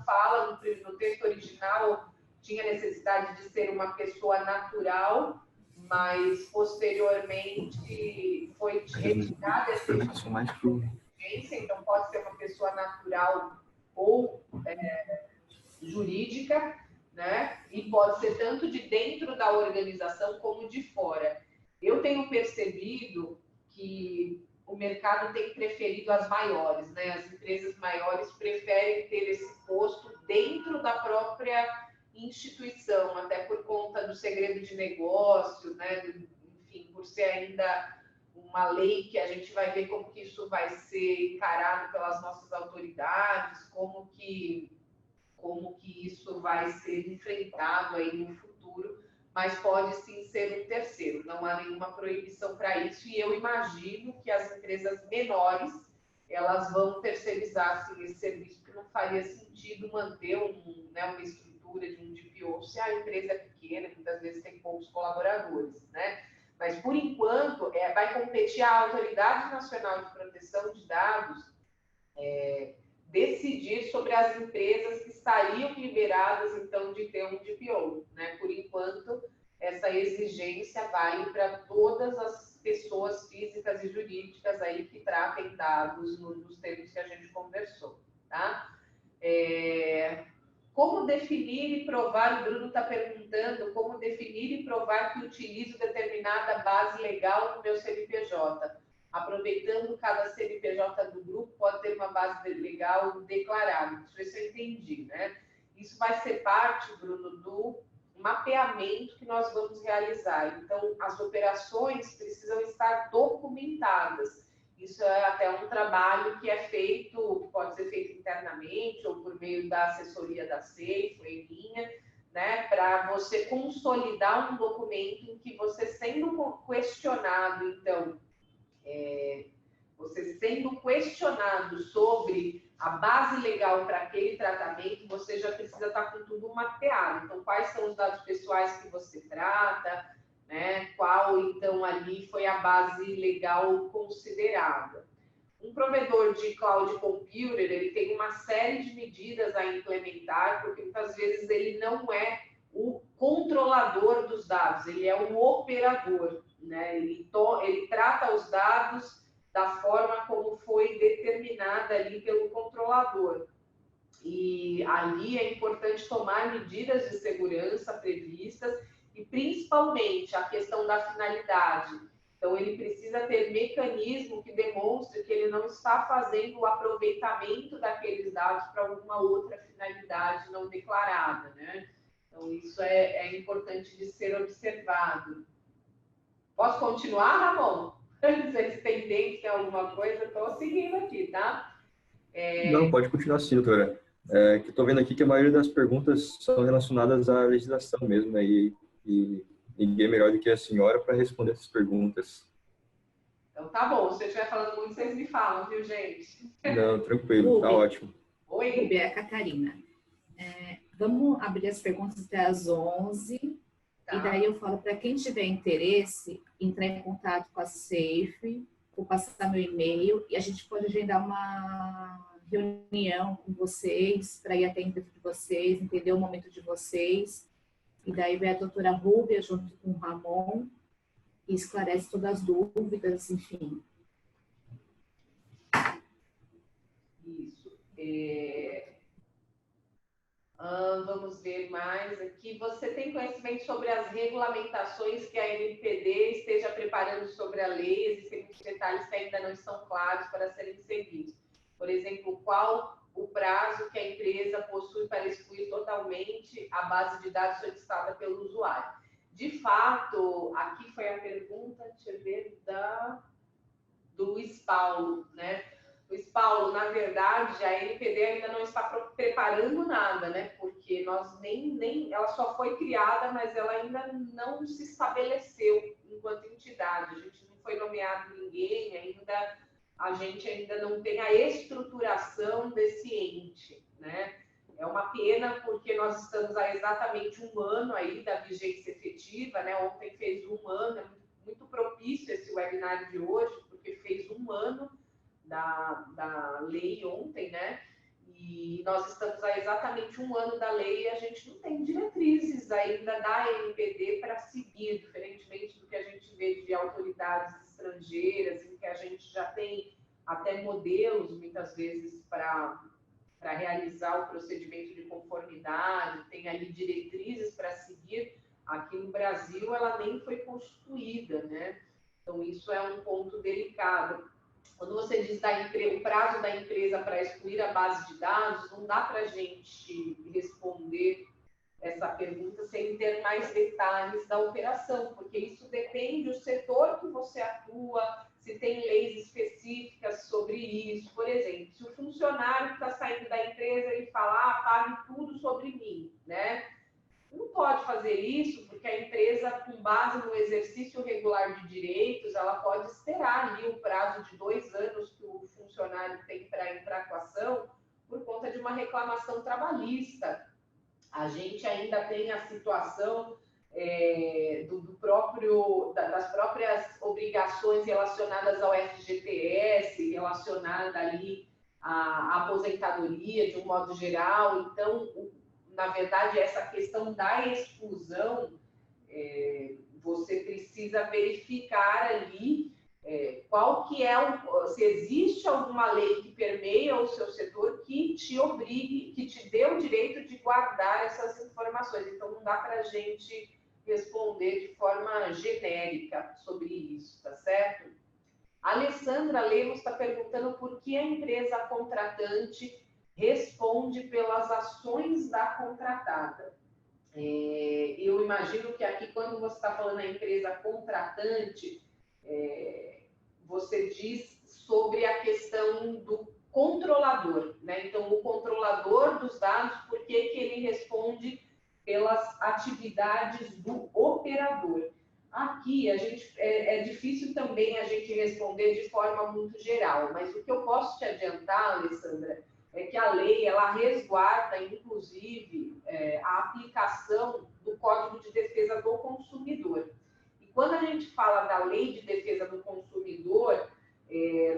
fala, no texto original tinha necessidade de ser uma pessoa natural, mas posteriormente foi retirada essa exigência, então pode ser uma pessoa natural ou jurídica, né? E pode ser tanto de dentro da organização como de fora. Eu tenho percebido que o mercado tem preferido as maiores, né? As empresas maiores preferem ter esse posto dentro da própria instituição, até por conta do segredo de negócio, né? Enfim, por ser ainda uma lei que a gente vai ver como que isso vai ser encarado pelas nossas autoridades, como que isso vai ser enfrentado aí no futuro, mas pode sim ser um terceiro, não há nenhuma proibição para isso, e eu imagino que as empresas menores, elas vão terceirizar sim, esse serviço, porque não faria sentido manter uma estrutura de um DPO se a empresa é pequena, muitas vezes tem poucos colaboradores, né? Mas, por enquanto, vai competir a Autoridade Nacional de Proteção de Dados decidir sobre as empresas que estariam liberadas, então, de ter um DPO, né? Por enquanto, essa exigência vale para todas as pessoas físicas e jurídicas aí que tratem dados nos termos que a gente conversou, tá? Como definir e provar, o Bruno está perguntando, como definir e provar que utilizo determinada base legal no meu CNPJ? Aproveitando cada CNPJ do grupo, pode ter uma base legal declarada. Isso eu entendi, né? Isso vai ser parte, Bruno, do mapeamento que nós vamos realizar. Então, as operações precisam estar documentadas. Isso é até um trabalho que é feito, que pode ser feito internamente ou por meio da assessoria da SEIF, em linha, né, para você consolidar um documento em que você sendo questionado, então, você sendo questionado sobre a base legal para aquele tratamento, você já precisa estar com tudo mapeado. Então, quais são os dados pessoais que você trata, né? Qual, então, ali foi a base legal considerada. Um provedor de cloud computer, ele tem uma série de medidas a implementar, porque muitas vezes ele não é o controlador dos dados, ele é um operador, né? Ele trata os dados da forma como foi determinada ali pelo controlador. E ali é importante tomar medidas de segurança previstas e principalmente a questão da finalidade. Então, ele precisa ter mecanismo que demonstre que ele não está fazendo o aproveitamento daqueles dados para alguma outra finalidade não declarada, né? Então, isso é importante de ser observado. Posso continuar, Ramon? Vocês têm dente, tem alguma coisa? Estou seguindo aqui, tá? Não, pode continuar sim, doutora. Que estou vendo aqui que a maioria das perguntas são relacionadas à legislação mesmo, né? E ninguém é melhor do que a senhora para responder essas perguntas. Então tá bom, se eu estiver falando muito, vocês me falam, viu, gente? Não, tranquilo, tá ótimo. Oi? Rubi, é a Catarina. Vamos abrir as perguntas até às 11. Tá. E daí eu falo para quem tiver interesse, entrar em contato com a Safe, vou passar meu e-mail e a gente pode agendar uma reunião com vocês para ir até a empresa de vocês, entender o momento de vocês. E daí vem a doutora Rúbia junto com o Ramon e esclarece todas as dúvidas, enfim. Isso. Vamos ver mais aqui. Você tem conhecimento sobre as regulamentações que a NPD esteja preparando sobre a lei? Existem muitos detalhes que ainda não estão claros para serem seguidos. Por exemplo, qual o prazo que a empresa possui para excluir totalmente a base de dados solicitada pelo usuário? De fato, aqui foi a pergunta, deixa eu ver, do Luiz Paulo, né? Luiz Paulo, na verdade, a NPD ainda não está preparando nada, né? Porque nós ela só foi criada, mas ela ainda não se estabeleceu enquanto entidade. A gente não foi nomeado ninguém, a gente ainda não tem a estruturação desse ente, né? É uma pena porque nós estamos há exatamente um ano aí da vigência efetiva, né? Ontem fez um ano, é muito propício esse webinar de hoje, porque fez um ano da lei ontem, né? E nós estamos há exatamente um ano da lei e a gente não tem diretrizes ainda da NPD para seguir, diferentemente do que a gente vê de autoridades estrangeiras, em que a gente já tem até modelos, muitas vezes, para realizar o procedimento de conformidade, tem ali diretrizes para seguir. Aqui no Brasil, ela nem foi constituída, né? Então, isso é um ponto delicado. Quando você diz o prazo da empresa para excluir a base de dados, não dá para a gente responder essa pergunta sem ter mais detalhes da operação, porque isso depende do setor que você atua, se tem leis específicas sobre isso. Por exemplo, se o funcionário que está saindo da empresa ele fala, pague tudo sobre mim, né? Não pode fazer isso, porque a empresa, com base no exercício regular de direitos, ela pode esperar ali o prazo de 2 anos que o funcionário tem para entrar com a ação por conta de uma reclamação trabalhista. A gente ainda tem a situação das próprias obrigações relacionadas ao FGTS, relacionada ali à aposentadoria de um modo geral. Então, na verdade, essa questão da exclusão, você precisa verificar ali qual que se existe alguma lei que permeia o seu setor que te obrigue, que te dê o direito de guardar essas informações. Então, não dá para a gente responder de forma genérica sobre isso, tá certo? A Alessandra Lemos está perguntando por que a empresa contratante responde pelas ações da contratada. Eu imagino que aqui, quando você está falando da empresa contratante, você diz sobre a questão do controlador, né? Então, o controlador dos dados, por que ele responde pelas atividades do operador? Aqui, é difícil também a gente responder de forma muito geral, mas o que eu posso te adiantar, Alessandra, é que a lei, ela resguarda, inclusive, a aplicação do Código de Defesa do Consumidor. E quando a gente fala da Lei de Defesa do Consumidor,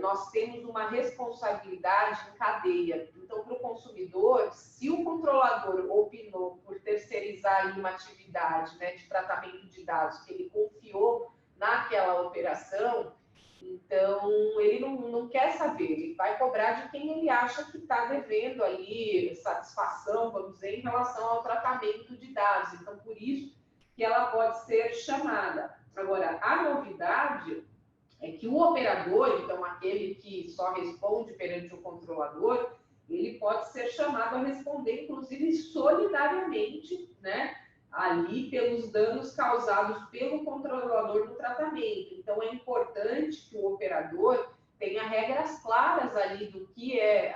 nós temos uma responsabilidade em cadeia. Então, para o consumidor, se o controlador opinou por terceirizar uma atividade, né, de tratamento de dados que ele confiou naquela operação, então ele não quer saber, ele vai cobrar de quem ele acha que está devendo ali satisfação, vamos dizer, em relação ao tratamento de dados. Então, por isso que ela pode ser chamada. Agora, a novidade é que o operador, então aquele que só responde perante o controlador, ele pode ser chamado a responder, inclusive, solidariamente, né, ali pelos danos causados pelo controlador no tratamento. Então, é importante que o operador tenha regras claras ali do que é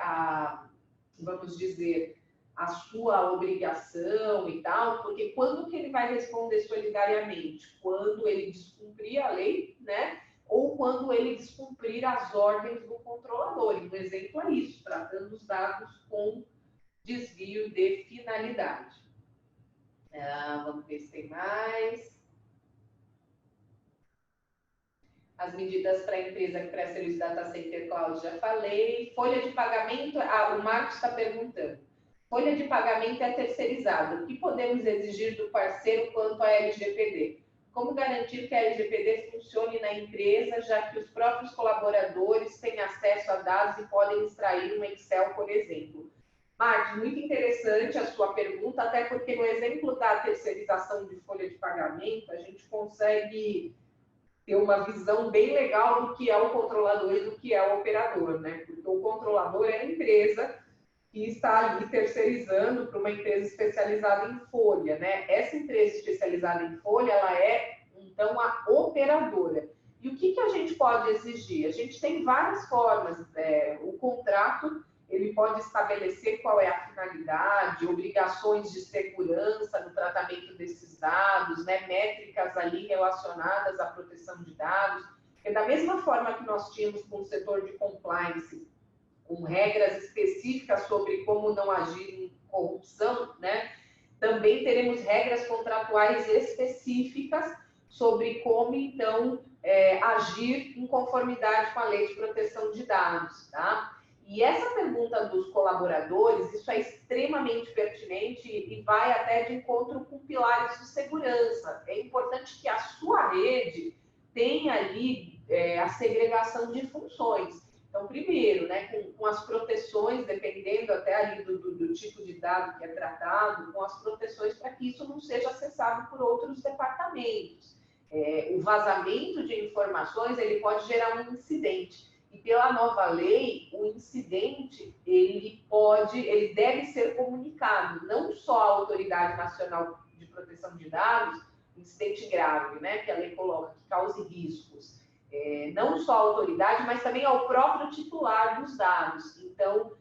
vamos dizer, a sua obrigação e tal, porque quando que ele vai responder solidariamente? Quando ele descumprir a lei, né? Ou quando ele descumprir as ordens do controlador. E um exemplo é isso, tratando os dados com desvio de finalidade. Vamos ver se tem mais. As medidas para a empresa que presta serviço de data center cloud, já falei. Folha de pagamento, o Marcos está perguntando. Folha de pagamento é terceirizada. O que podemos exigir do parceiro quanto à LGPD? Como garantir que a LGPD funcione na empresa, já que os próprios colaboradores têm acesso a dados e podem extrair um Excel, por exemplo? Marcos, muito interessante a sua pergunta, até porque no exemplo da terceirização de folha de pagamento, a gente consegue ter uma visão bem legal do que é o controlador e do que é o operador, né? Porque o controlador é a empresa que está ali terceirizando para uma empresa especializada em folha, né? Essa empresa especializada em folha, ela é, então, a operadora. E o que a gente pode exigir? A gente tem várias formas. O contrato, ele pode estabelecer qual é a finalidade, obrigações de segurança no tratamento desses dados, né? Métricas ali relacionadas à proteção de dados. Porque da mesma forma que nós tínhamos com o setor de compliance, com regras específicas sobre como não agir em corrupção, né? Também teremos regras contratuais específicas sobre como, então, agir em conformidade com a Lei de Proteção de Dados, tá? E essa pergunta dos colaboradores, isso é extremamente pertinente e vai até de encontro com pilares de segurança. É importante que a sua rede tenha ali a segregação de funções. Então, primeiro, né, com as proteções, dependendo até ali do tipo de dado que é tratado, com as proteções para que isso não seja acessado por outros departamentos. O vazamento de informações, ele pode gerar um incidente. E pela nova lei, o incidente, ele deve ser comunicado, não só à Autoridade Nacional de Proteção de Dados, incidente grave, né, que a lei coloca, que cause riscos. Não só à autoridade, mas também ao próprio titular dos dados. Então,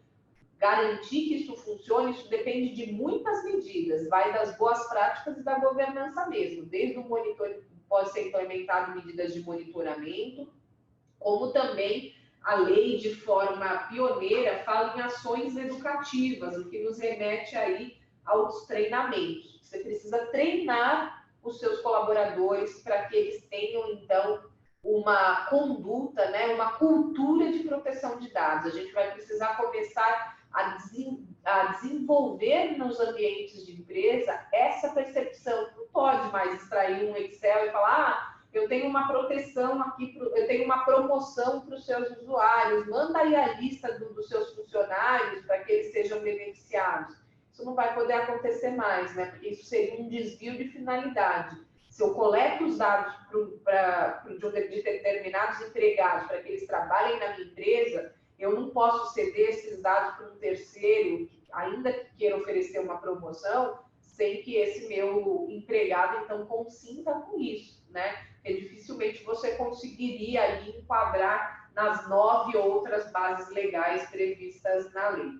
garantir que isso funcione, isso depende de muitas medidas, vai das boas práticas e da governança mesmo, desde o monitor, pode ser implementado medidas de monitoramento, como também a lei, de forma pioneira, fala em ações educativas, o que nos remete aí aos treinamentos. Você precisa treinar os seus colaboradores para que eles tenham, então, uma conduta, né, uma cultura de proteção de dados. A gente vai precisar começar a desenvolver nos ambientes de empresa essa percepção. Não pode mais extrair um Excel e falar, eu tenho uma proteção aqui, eu tenho uma promoção para os seus usuários, manda aí a lista dos seus funcionários para que eles sejam beneficiados. Isso não vai poder acontecer mais, né? Porque isso seria um desvio de finalidade. Se eu coleto os dados de determinados empregados para que eles trabalhem na minha empresa, eu não posso ceder esses dados para um terceiro, ainda que queira oferecer uma promoção, sem que esse meu empregado, então, consinta com isso, né? Porque dificilmente você conseguiria ali enquadrar nas 9 outras bases legais previstas na lei.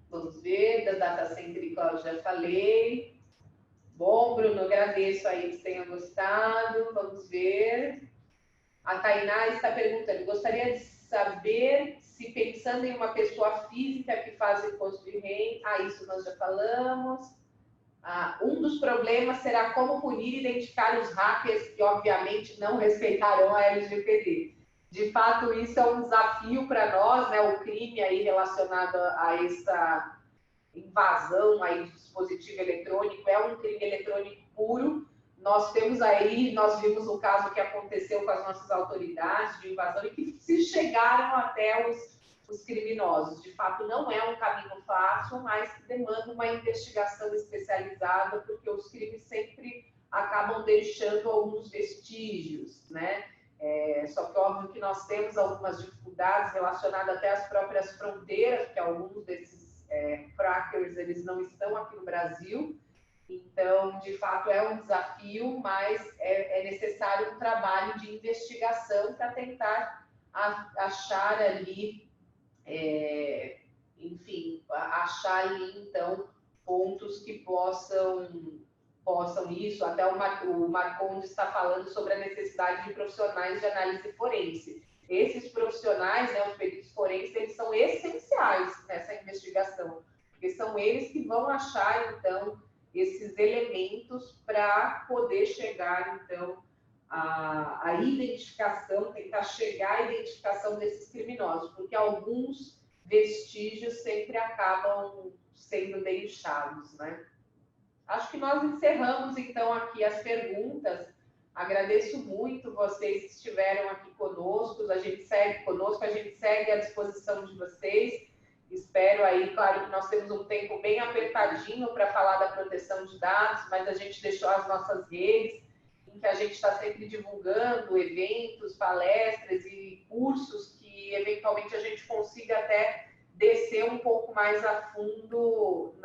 Vamos ver, da Data Center e Cloud já falei. Bom, Bruno, agradeço aí que você tenha gostado. Vamos ver. A Tainá está perguntando, gostaria de saber se pensando em uma pessoa física que faz imposto de renda, isso nós já falamos. Um dos problemas será como punir e identificar os hackers que, obviamente, não respeitarão a LGPD. De fato, isso é um desafio para nós, né? O crime aí relacionado a essa invasão aí de dispositivo eletrônico é um crime eletrônico puro. Nós vimos o caso que aconteceu com as nossas autoridades de invasão e que se chegaram até os criminosos. De fato, não é um caminho fácil, mas que demanda uma investigação especializada, porque os crimes sempre acabam deixando alguns vestígios, né? Só que óbvio que nós temos algumas dificuldades relacionadas até às próprias fronteiras, porque alguns desses crackers, eles não estão aqui no Brasil. Então, de fato, é um desafio, mas é necessário um trabalho de investigação para tentar achar ali, achar ali, então, pontos que possam isso. Até o Marcondes está falando sobre a necessidade de profissionais de análise forense. Esses profissionais, né, os peritos forenses, eles são essenciais nessa investigação, porque são eles que vão achar, então, esses elementos para poder chegar, então, à identificação, tentar chegar à identificação desses criminosos, porque alguns vestígios sempre acabam sendo deixados, né? Acho que nós encerramos, então, aqui as perguntas. Agradeço muito vocês que estiveram aqui conosco, a gente segue à disposição de vocês. Espero aí, claro que nós temos um tempo bem apertadinho para falar da proteção de dados, mas a gente deixou as nossas redes, em que a gente está sempre divulgando eventos, palestras e cursos que, eventualmente, a gente consiga até descer um pouco mais a fundo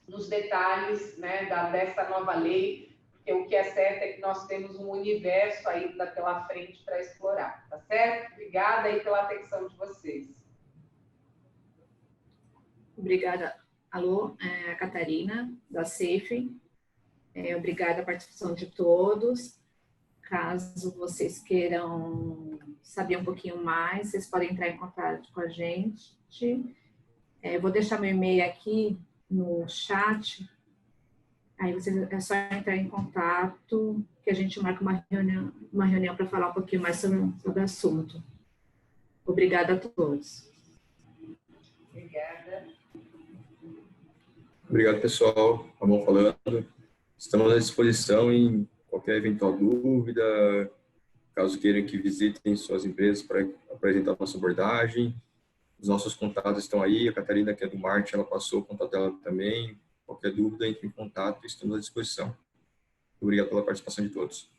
nos detalhes, né, dessa nova lei, porque o que é certo é que nós temos um universo ainda pela frente para explorar, tá certo? Obrigada aí pela atenção de vocês. Obrigada. Alô, Catarina, da SAFE. Obrigada a participação de todos. Caso vocês queiram saber um pouquinho mais, vocês podem entrar em contato com a gente. Vou deixar meu e-mail aqui no chat. Aí é só entrar em contato, que a gente marca uma reunião para falar um pouquinho mais sobre o assunto. Obrigada a todos. Obrigada. Obrigado, pessoal. Vamos falando. Estamos à disposição em qualquer eventual dúvida, caso queiram que visitem suas empresas para apresentar nossa abordagem. Os nossos contatos estão aí. A Catarina, que é do marketing, ela passou o contato dela também. Qualquer dúvida, entre em contato e estamos à disposição. Obrigado pela participação de todos.